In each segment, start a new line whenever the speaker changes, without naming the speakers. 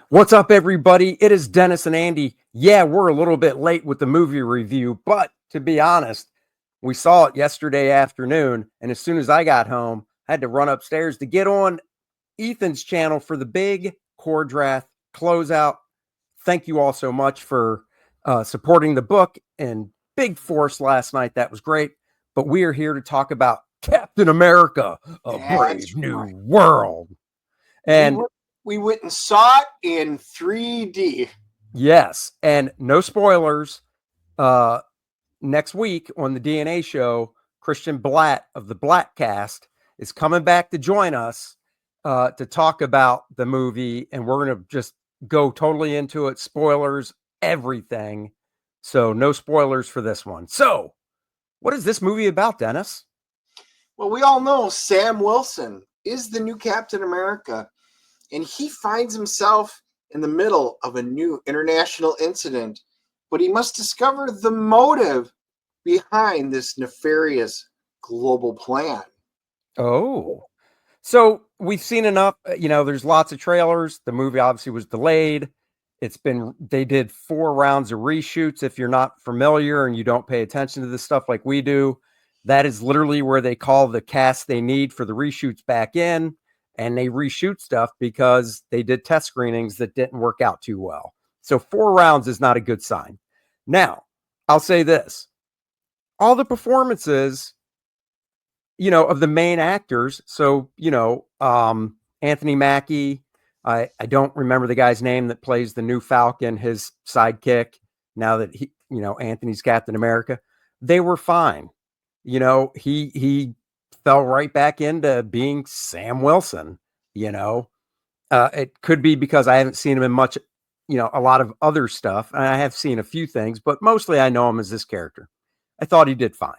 What's up, everybody? It is Dennis and Andy. Yeah, we're a little bit late with the movie review, but to be honest, we saw it yesterday afternoon. And as soon as I got home, I had to run upstairs to get on Ethan's channel for the big core draft closeout. Thank you all so much for supporting the book and big force last night. That was great. But we are here to talk about Captain America, A
That's
Brave New
right.
World.
We
And
went, we went and saw it in 3D.
yes, and no spoilers. Uh, Next week on the DNA show, Christian Blatt of the Blattcast is coming back to join us to talk about the movie, and we're going to just go totally into it. Spoilers, everything. So no spoilers for this one. So, what is this movie about, Dennis?
Well, we all know Sam Wilson is the new Captain America, and he finds himself in the middle of a new international incident, but he must discover the motive behind this nefarious global plan.
Oh, so we've seen enough. There's lots of trailers. The movie obviously was delayed. They did 4 rounds of reshoots. If you're not familiar and you don't pay attention to this stuff like we do, that is literally where they call the cast they need for the reshoots back in, and they reshoot stuff because they did test screenings that didn't work out too well. So 4 rounds is not a good sign. Now, I'll say this. All the performances of the main actors. So, Anthony Mackie, I don't remember the guy's name that plays the new Falcon, his sidekick, now that Anthony's Captain America. They were fine. He fell right back into being Sam Wilson, It could be because I haven't seen him in much, a lot of other stuff. And I have seen a few things, but mostly I know him as this character. I thought he did fine.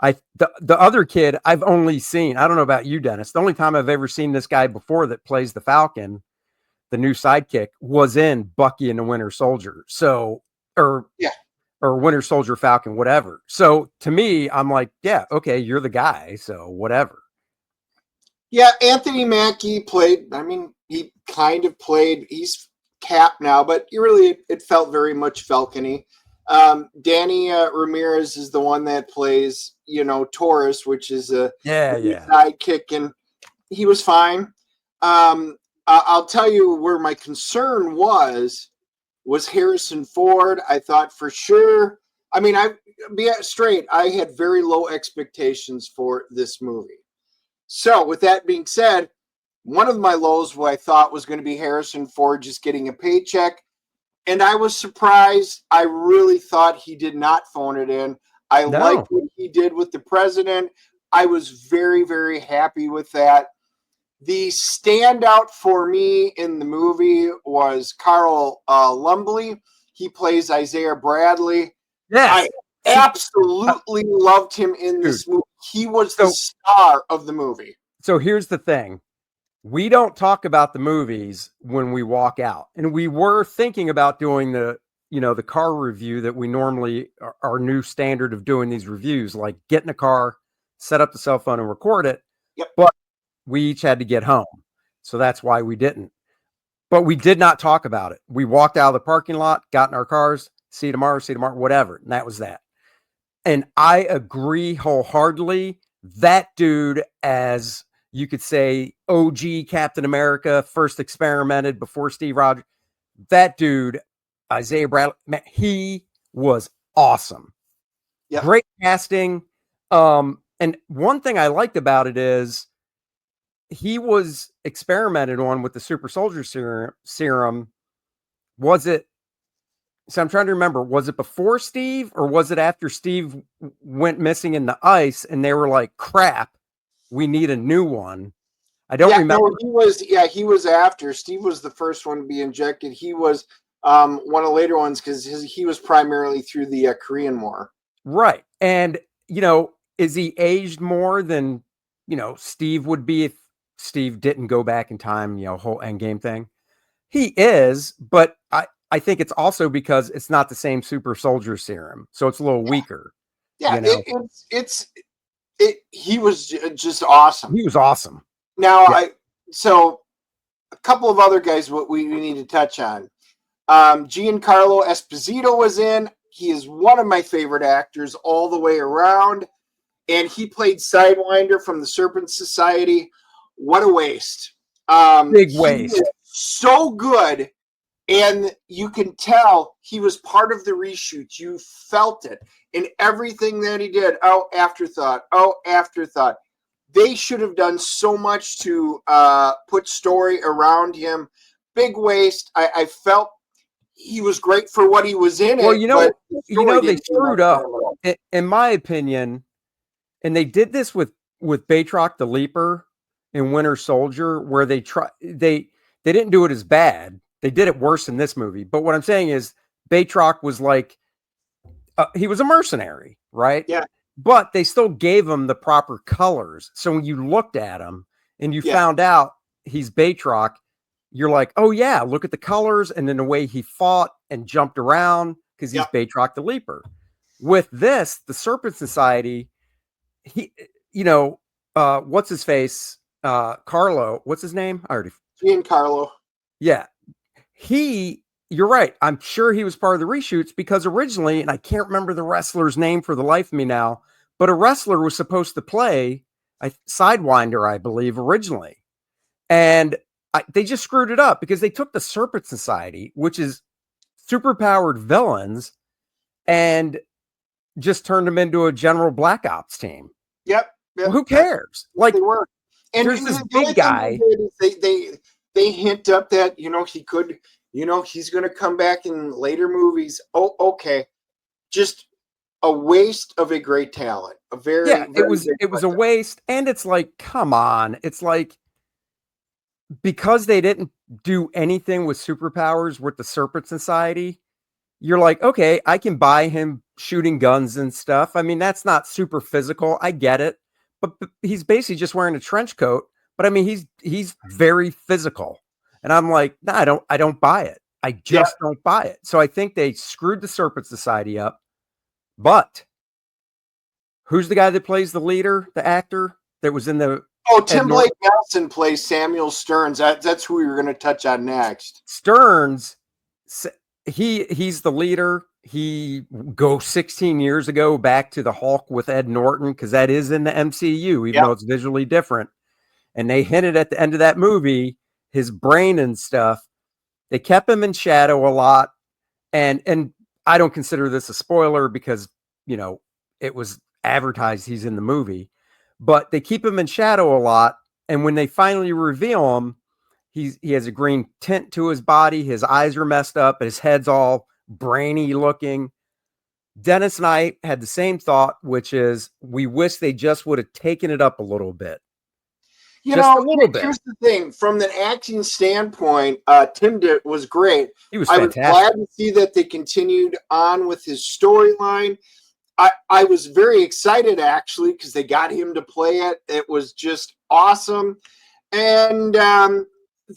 The other kid I've only seen, I don't know about you, Dennis. The only time I've ever seen this guy before that plays the Falcon, the new sidekick, was in Bucky and the Winter Soldier. So, or Winter Soldier Falcon, whatever. So to me, I'm like, yeah, okay, you're the guy. So whatever.
Yeah, Anthony Mackie played, he kind of played, he's Cap now, but it felt very much Falcon-y. Danny Ramirez is the one that plays, Taurus, which is a sidekick, and he was fine. I'll tell you where my concern was Harrison Ford. I thought for sure. I be straight. I had very low expectations for this movie. So with that being said, one of my lows, what I thought was going to be Harrison Ford just getting a paycheck. And I was surprised. I really thought he did not phone it in. I liked what he did with the president. I was very, very happy with that. The standout for me in the movie was Carl Lumbly. He plays Isaiah Bradley.
Yes.
I absolutely loved him in this movie. He was the star of the movie.
So here's the thing. We don't talk about the movies when we walk out. And we were thinking about doing the car review that we normally, our new standard of doing these reviews, like get in a car, set up the cell phone and record it.
Yep.
But we each had to get home. So that's why we didn't. But we did not talk about it. We walked out of the parking lot, got in our cars, see you tomorrow, whatever. And that was that. And I agree wholeheartedly. That dude, as you could say, OG Captain America, first experimented before Steve Rogers. That dude, Isaiah Bradley, man, he was awesome. Yep. Great casting. And one thing I liked about it is he was experimented on with the super soldier serum. Was it? So I'm trying to remember, was it before Steve or was it after Steve went missing in the ice and they were like, crap, we need a new one? I don't remember.
No, he was after. Steve was the first one to be injected. He was one of the later ones because he was primarily through the Korean War.
Right. And, is he aged more than, Steve would be if Steve didn't go back in time, whole Endgame thing? He is, but I think it's also because it's not the same super soldier serum. So it's a little weaker.
Yeah, he was just awesome.
He was awesome.
Now, a couple of other guys what we need to touch on. Giancarlo Esposito was in. He is one of my favorite actors all the way around. And he played Sidewinder from the Serpent Society. What a waste.
Big waste.
He is so good. And you can tell he was part of the reshoot. You felt it in everything that he did. Oh, afterthought. Oh, afterthought. They should have done so much to put story around him. Big waste. I felt he was great for what he was in.
Well,
it,
they screwed up, in my opinion, and they did this with Batroc the Leaper in Winter Soldier, where they didn't do it as bad. They did it worse in this movie. But what I'm saying is, Batroc was like he was a mercenary, right?
Yeah.
But they still gave him the proper colors. So when you looked at him and you found out he's Batroc, you're like, oh yeah, look at the colors and then the way he fought and jumped around because he's Batroc the Leaper. With this, the Serpent Society, what's his face? Carlo, what's his name?
Giancarlo.
Yeah. You're right. I'm sure he was part of the reshoots because originally, and I can't remember the wrestler's name for the life of me now, but a wrestler was supposed to play Sidewinder, I believe, originally. And they just screwed it up because they took the Serpent Society, which is superpowered villains, and just turned them into a general Black Ops team.
Yep.
Well, who cares? Like,
they were. And
there's this big guy.
They hint up that, he could, he's going to come back in later movies. Oh, okay. Just a waste of a great talent.
It was a waste. And it's like, come on. It's like, because they didn't do anything with superpowers with the Serpent Society, you're like, okay, I can buy him shooting guns and stuff. I mean, that's not super physical. I get it. But he's basically just wearing a trench coat. But I mean, he's very physical. And I'm like, no, I don't buy it. I just don't buy it. So I think they screwed the Serpent Society up. But who's the guy that plays the leader, the actor that was in the...
Oh, Tim Blake Nelson plays Samuel Stearns. That's who we were going to touch on next.
Stearns, he's the leader. He goes 16 years ago back to the Hulk with Ed Norton, because that is in the MCU, even though it's visually different. And they hinted at the end of that movie, his brain and stuff. They kept him in shadow a lot. And I don't consider this a spoiler because, it was advertised he's in the movie. But they keep him in shadow a lot. And when they finally reveal him, he has a green tint to his body. His eyes are messed up. His head's all brainy looking. Dennis and I had the same thought, which is we wish they just would have taken it up a little bit.
A little bit. Here's the thing. From the acting standpoint, Tim was great.
He was
I
fantastic.
was glad to see that they continued on with his storyline. I was very excited, actually, because they got him to play it. It was just awesome. And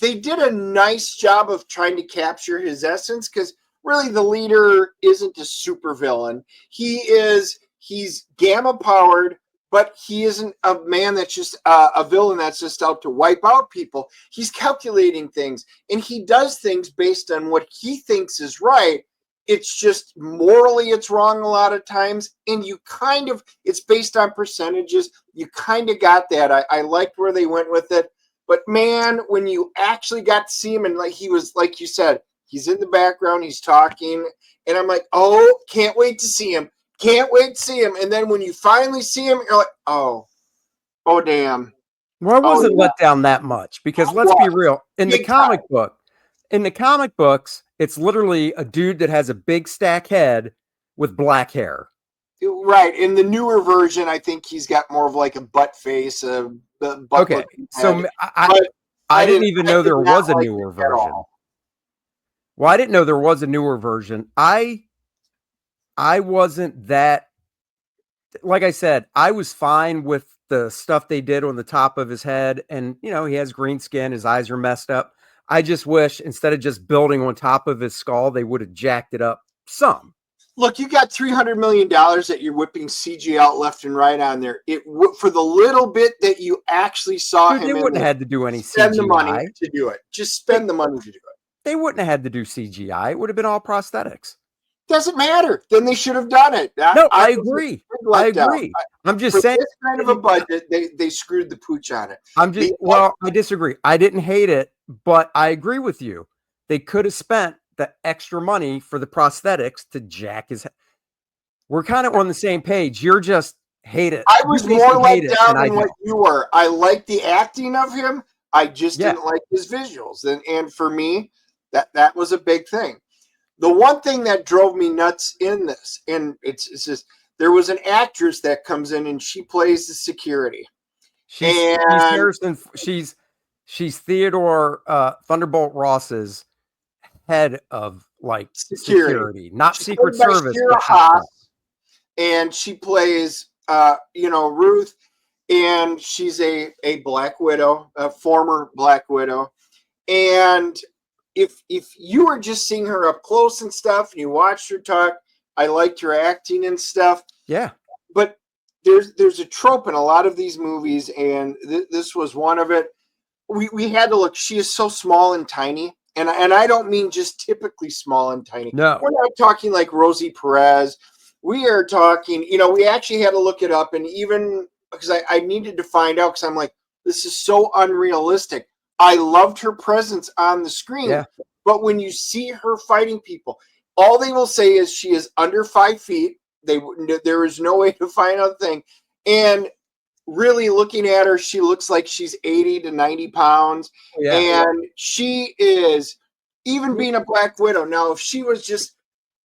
they did a nice job of trying to capture his essence, because really the leader isn't a supervillain. He's gamma powered, but he isn't a man that's just a villain that's just out to wipe out people. He's calculating things, and he does things based on what he thinks is right. It's just morally it's wrong a lot of times, and it's based on percentages. You kind of got that. I liked where they went with it. But man, when you actually got to see him, and he was, like you said, he's in the background, he's talking, and I'm like, oh, can't wait to see him. Can't wait to see him. And then when you finally see him, you're like, oh damn.
Well, I wasn't let down that much, because let's be real. In the comic books, it's literally a dude that has a big stack head with black hair.
Right. In the newer version, I think he's got more of like a butt face.
Okay. So I didn't even know there was a newer version. Well, I didn't know there was a newer version. I wasn't that, like I said, I was fine with the stuff they did on the top of his head. And, he has green skin. His eyes are messed up. I just wish instead of just building on top of his skull, they would have jacked it up some.
Look, you got $300 million that you're whipping CG out left and right on there. For the little bit that you actually saw
Dude,
him
they
in
wouldn't have
there,
had to do any
spend the money
CGI.
to do it. Just
They,
spend the money to do it.
they wouldn't have had to do CGI. It would have been all prosthetics.
Doesn't matter. Then they should have done it.
No, I
was
agree.
let
I
down.
agree. I'm just
For
saying.
this kind of a budget, they screwed the pooch on it.
I disagree. I didn't hate it, but I agree with you. They could have spent the extra money for the prosthetics to jack his head. We're kind of on the same page. You're just hate it.
I was more let down than what
don't.
you were. I liked the acting of him. I just
Yeah.
didn't like his visuals. And for me, that was a big thing. The one thing that drove me nuts in this, and it's just, there was an actress that comes in and she plays the security.
She's Harrison. She's Theodore Thunderbolt Ross's head of like security, not
She's
Secret
played by
Service.
Shira
But
Haas, and she plays Ruth, and she's a Black Widow, a former Black Widow. And if you were just seeing her up close and stuff, and you watched her talk, I liked her acting and stuff.
yeah.
But there's a trope in a lot of these movies, and this was one of it. We had to look. She is so small and tiny, and I don't mean just typically small and tiny.
No,
we're not talking like Rosie Perez. We are talking. We actually had to look it up, and even because I needed to find out, because I'm like, this is so unrealistic. I loved her presence on the screen,
yeah.
but when you see her fighting people, all they will say is she is under 5 feet. There is no way to find out the thing. And really looking at her, she looks like she's 80 to 90 pounds.
Yeah.
And she is, even being a Black Widow. Now, if she was just,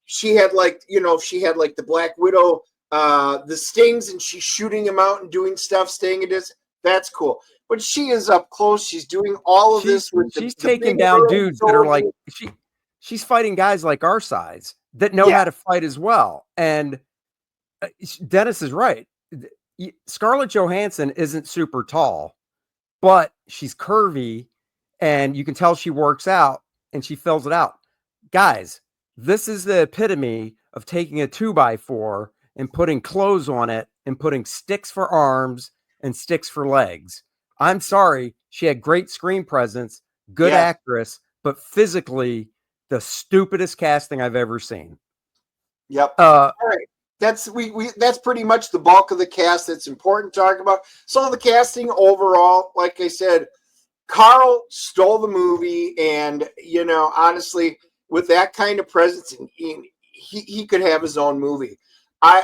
she had like the Black Widow, the stings, and she's shooting them out and doing stuff, staying at this, that's cool. But she is up close. She's doing all of this with
she's
the
taking
big
down
girl
dudes that are like
soldiers.
she's fighting guys like our size that know how to fight as well. And Dennis is right. Scarlett Johansson isn't super tall, but she's curvy, and you can tell she works out and she fills it out. Guys, this is the epitome of taking a 2x4 and putting clothes on it and putting sticks for arms and sticks for legs. I'm sorry, she had great screen presence, good actress, but physically the stupidest casting I've ever seen.
Yep. All right. That's that's pretty much the bulk of the cast that's important to talk about. So the casting overall, like I said, Carl stole the movie, and honestly, with that kind of presence, he could have his own movie. I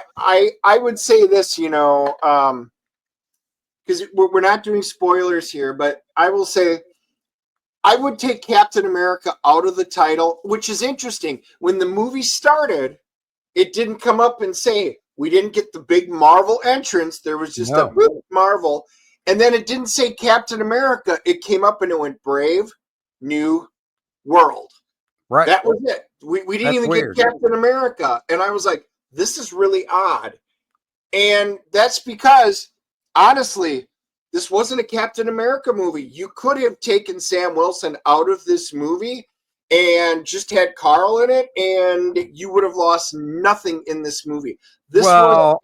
would say this, because we're not doing spoilers here, but I will say I would take Captain America out of the title, which is interesting. When the movie started, it didn't come up and say, we didn't get the big Marvel entrance. There was just a big Marvel. And then it didn't say Captain America. It came up and it went Brave New World.
Right.
That was it. We didn't even get Captain America. And I was like, this is really odd. And that's because, honestly, this wasn't a Captain America movie. You could have taken Sam Wilson out of this movie and just had Carl in it, and you would have lost nothing in this movie.
I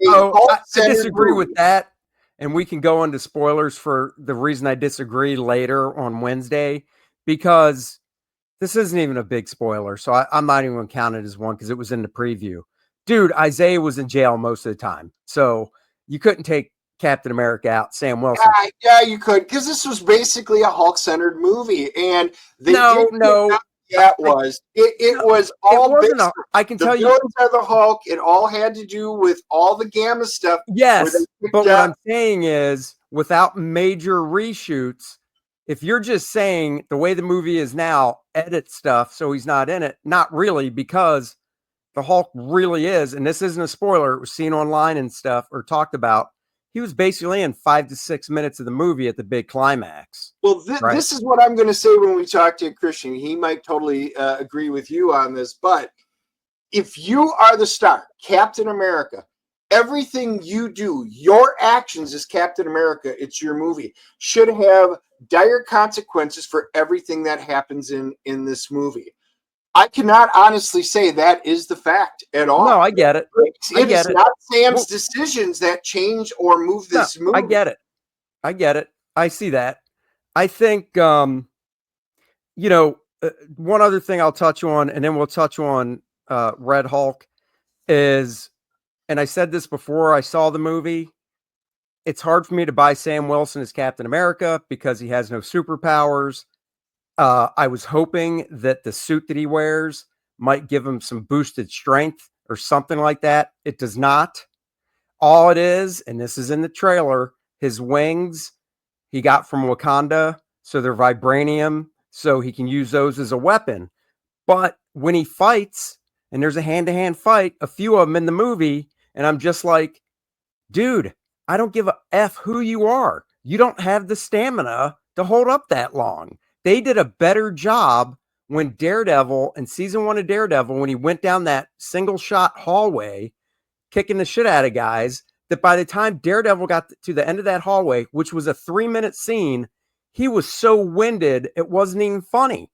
disagree with that. And we can go into spoilers for the reason I disagree later on Wednesday, because this isn't even a big spoiler. So I'm not even going to count it as one because it was in the preview. Dude, Isaiah was in jail most of the time. So you couldn't take Captain America out, Sam Wilson.
Yeah, you could, because this was basically a Hulk-centered movie. And they it was all based.
I can tell you,
the villains are the Hulk. It all had to do with all the Gamma stuff.
Yes, but what I'm saying is, without major reshoots, if you're just saying the way the movie is now, edit stuff so he's not in it, not really, because the Hulk really is, and this isn't a spoiler, it was seen online and stuff or talked about. He was basically in 5 to 6 minutes of the movie at the big climax.
Well, this is what I'm going to say when we talk to Christian. He might totally agree with you on this, but if you are the star, Captain America, everything you do, your actions as Captain America, it's your movie, should have dire consequences for everything that happens in this movie. I cannot honestly say that is the fact at all.
No, I get it.
It is not Sam's
Well,
decisions that change or move
no,
this movie.
I get it. I get it. I see that. I think, one other thing I'll touch on, and then we'll touch on Red Hulk is, and I said this before I saw the movie, it's hard for me to buy Sam Wilson as Captain America because he has no superpowers. I was hoping that the suit that he wears might give him some boosted strength or something like that. It does not. All it is, and this is in the trailer, his wings he got from Wakanda. So they're vibranium. So he can use those as a weapon. But when he fights, and there's a hand-to-hand fight, a few of them in the movie, and I'm just like, dude, I don't give a F who you are. You don't have the stamina to hold up that long. They did a better job when Daredevil, in season 1 of Daredevil, when he went down that single shot hallway, kicking the shit out of guys, that by the time Daredevil got to the end of that hallway, which was a 3-minute scene, he was so winded, it wasn't even funny.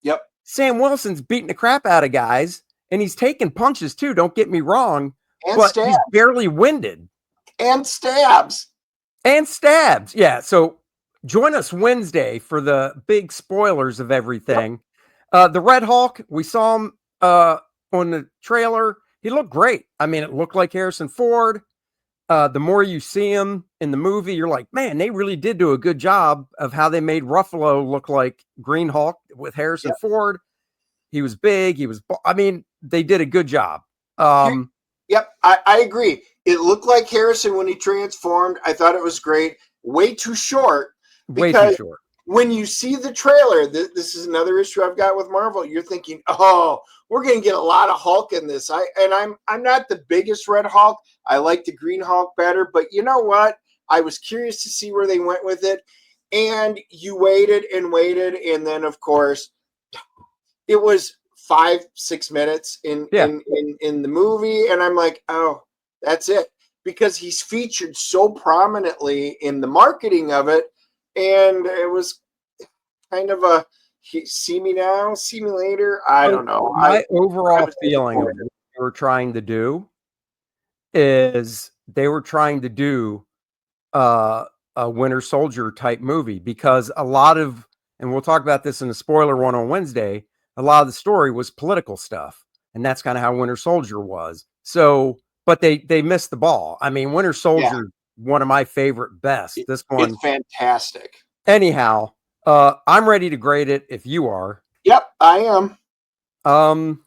Yep.
Sam Wilson's beating the crap out of guys, and he's taking punches too, don't get me wrong, but he's barely winded.
And stabs.
Yeah, so join us Wednesday for the big spoilers of everything. Yep. The Red Hulk, we saw him on the trailer. He looked great. I mean, it looked like Harrison Ford. The more you see him in the movie, you're like, man, they really did do a good job of how they made Ruffalo look like Green Hulk with Harrison Ford. He was big. They did a good job.
Yep, I agree. It looked like Harrison when he transformed. I thought it was great. Way too short.
Way too short.
When you see the trailer, this is another issue I've got with Marvel. You're thinking, oh, we're going to get a lot of Hulk in this. I'm not the biggest Red Hulk. I like the Green Hulk better. But you know what? I was curious to see where they went with it. And you waited and waited. And then, of course, it was 5-6 minutes in the movie. And I'm like, oh, that's it. Because he's featured so prominently in the marketing of it. And it was kind of a see me now, see me later. I don't know.
My overall feeling of what they were trying to do is they were trying to do a Winter Soldier type movie, because a lot of, and we'll talk about this in the spoiler one on Wednesday, a lot of the story was political stuff. And that's kind of how Winter Soldier was. So, but they missed the ball. I mean, Winter Soldier, one of my favorite best. This one,
it's fantastic.
Anyhow, I'm ready to grade it if you are.
Yep, I am.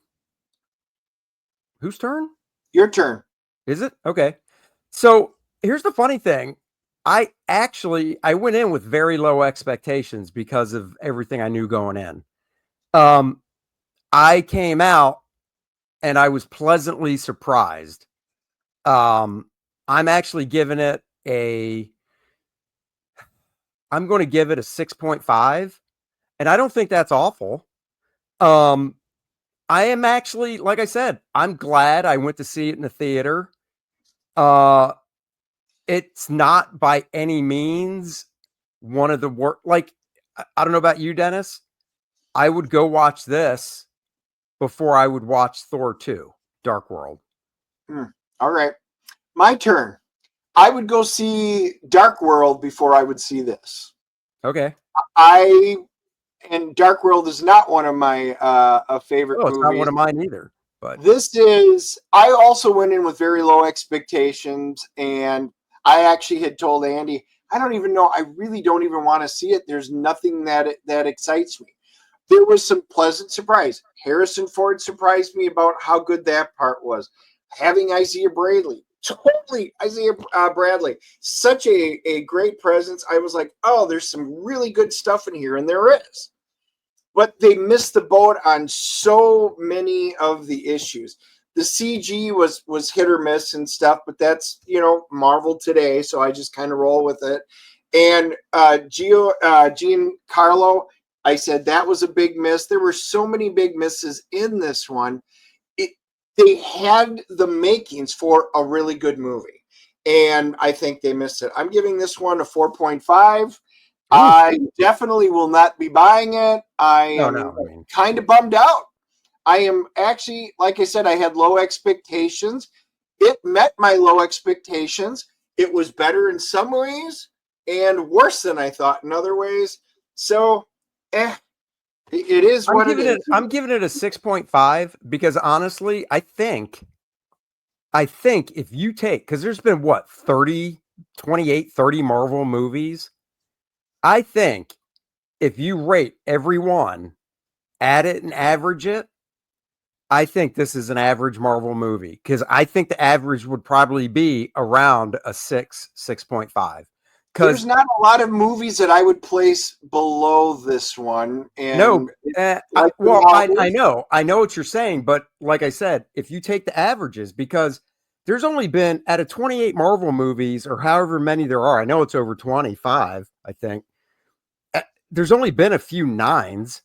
Whose turn?
Your turn.
Is it? Okay. So here's the funny thing. I went in with very low expectations because of everything I knew going in. I came out and I was pleasantly surprised. I'm actually giving it I'm going to give it a 6.5, and I don't think that's awful. I am actually, like I said, I'm glad I went to see it in the theater. It's not by any means one of the worst. Like, I don't know about you, Dennis. I would go watch this before I would watch Thor 2, Dark World.
All right. My turn. I would go see Dark World before I would see this.
Okay.
And Dark World is not one of my favorite movies.
It's not one of mine either. But
this is, I also went in with very low expectations, and I actually had told Andy, I don't even know, I really don't even want to see it. There's nothing that excites me. There was some pleasant surprise. Harrison Ford surprised me about how good that part was. Having Isaiah Bradley, Bradley, such a great presence. I was like, oh, there's some really good stuff in here, and there is. But they missed the boat on so many of the issues. The CG was hit or miss and stuff, but that's, Marvel today, so I just kind of roll with it. And Giancarlo, I said that was a big miss. There were so many big misses in this one. They had the makings for a really good movie, and I think they missed it. I'm giving this one a 4.5. I definitely will not be buying it. I am kind of bummed out. I am actually, like I said, I had low expectations. It met my low expectations. It was better in some ways and worse than I thought in other ways. So, it is what it is.
I'm giving it a 6.5 because honestly, I think if you take, because there's been what, 30, 28, 30 Marvel movies. I think if you rate every one, add it and average it, I think this is an average Marvel movie because I think the average would probably be around a 6.5.
There's
Because
not a lot of movies that I would place below this one.
no,
And
I
Marvels,
know what you're saying, but like I said, if you take the averages, because there's only been out of 28 Marvel movies or however many there are, I know it's over 25, I think. There's only been a few nines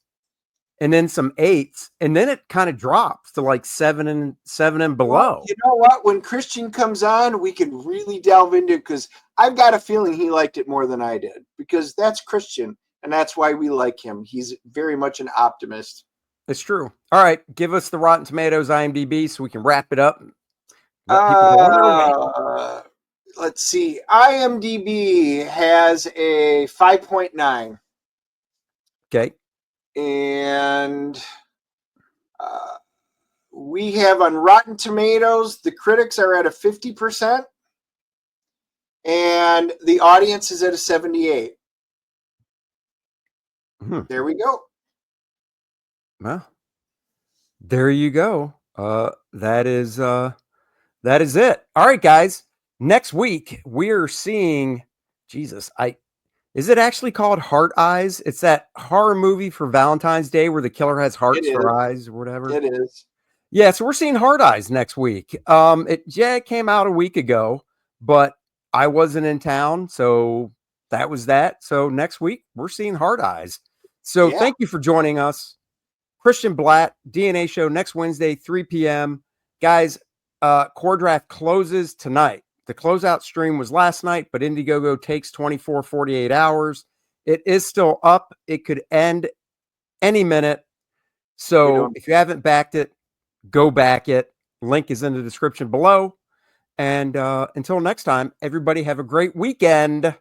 and then some eights, and then it kind of drops to like seven and
well,
below.
you know what? When Christian comes on, we can really delve into it because I've got a feeling he liked it more than I did because that's Christian and that's why we like him. He's very much an optimist.
It's true. All right, give us the Rotten Tomatoes IMDb so we can wrap it up and let people go on their way.
Let's see. IMDb has a 5.9.
Okay.
And we have on Rotten Tomatoes, the critics are at a 50%, and the audience is at a 78. There we go.
Well, there you go. That is it. All right, guys. Next week we're seeing Jesus. Is it actually called Heart Eyes? It's that horror movie for Valentine's Day where the killer has hearts for eyes or whatever.
It is.
Yeah, so we're seeing Heart Eyes next week. It came out a week ago, but I wasn't in town, so that was that. So next week we're seeing Heart Eyes. So
Yeah.
thank you for joining us. Christian Blatt, DNA show next Wednesday, 3 p.m. Guys, Core Draft closes tonight. The closeout stream was last night, but Indiegogo takes 24, 48 hours. It is still up. It could end any minute. So if you haven't backed it, go back it. Link is in the description below. And until next time, everybody have a great weekend.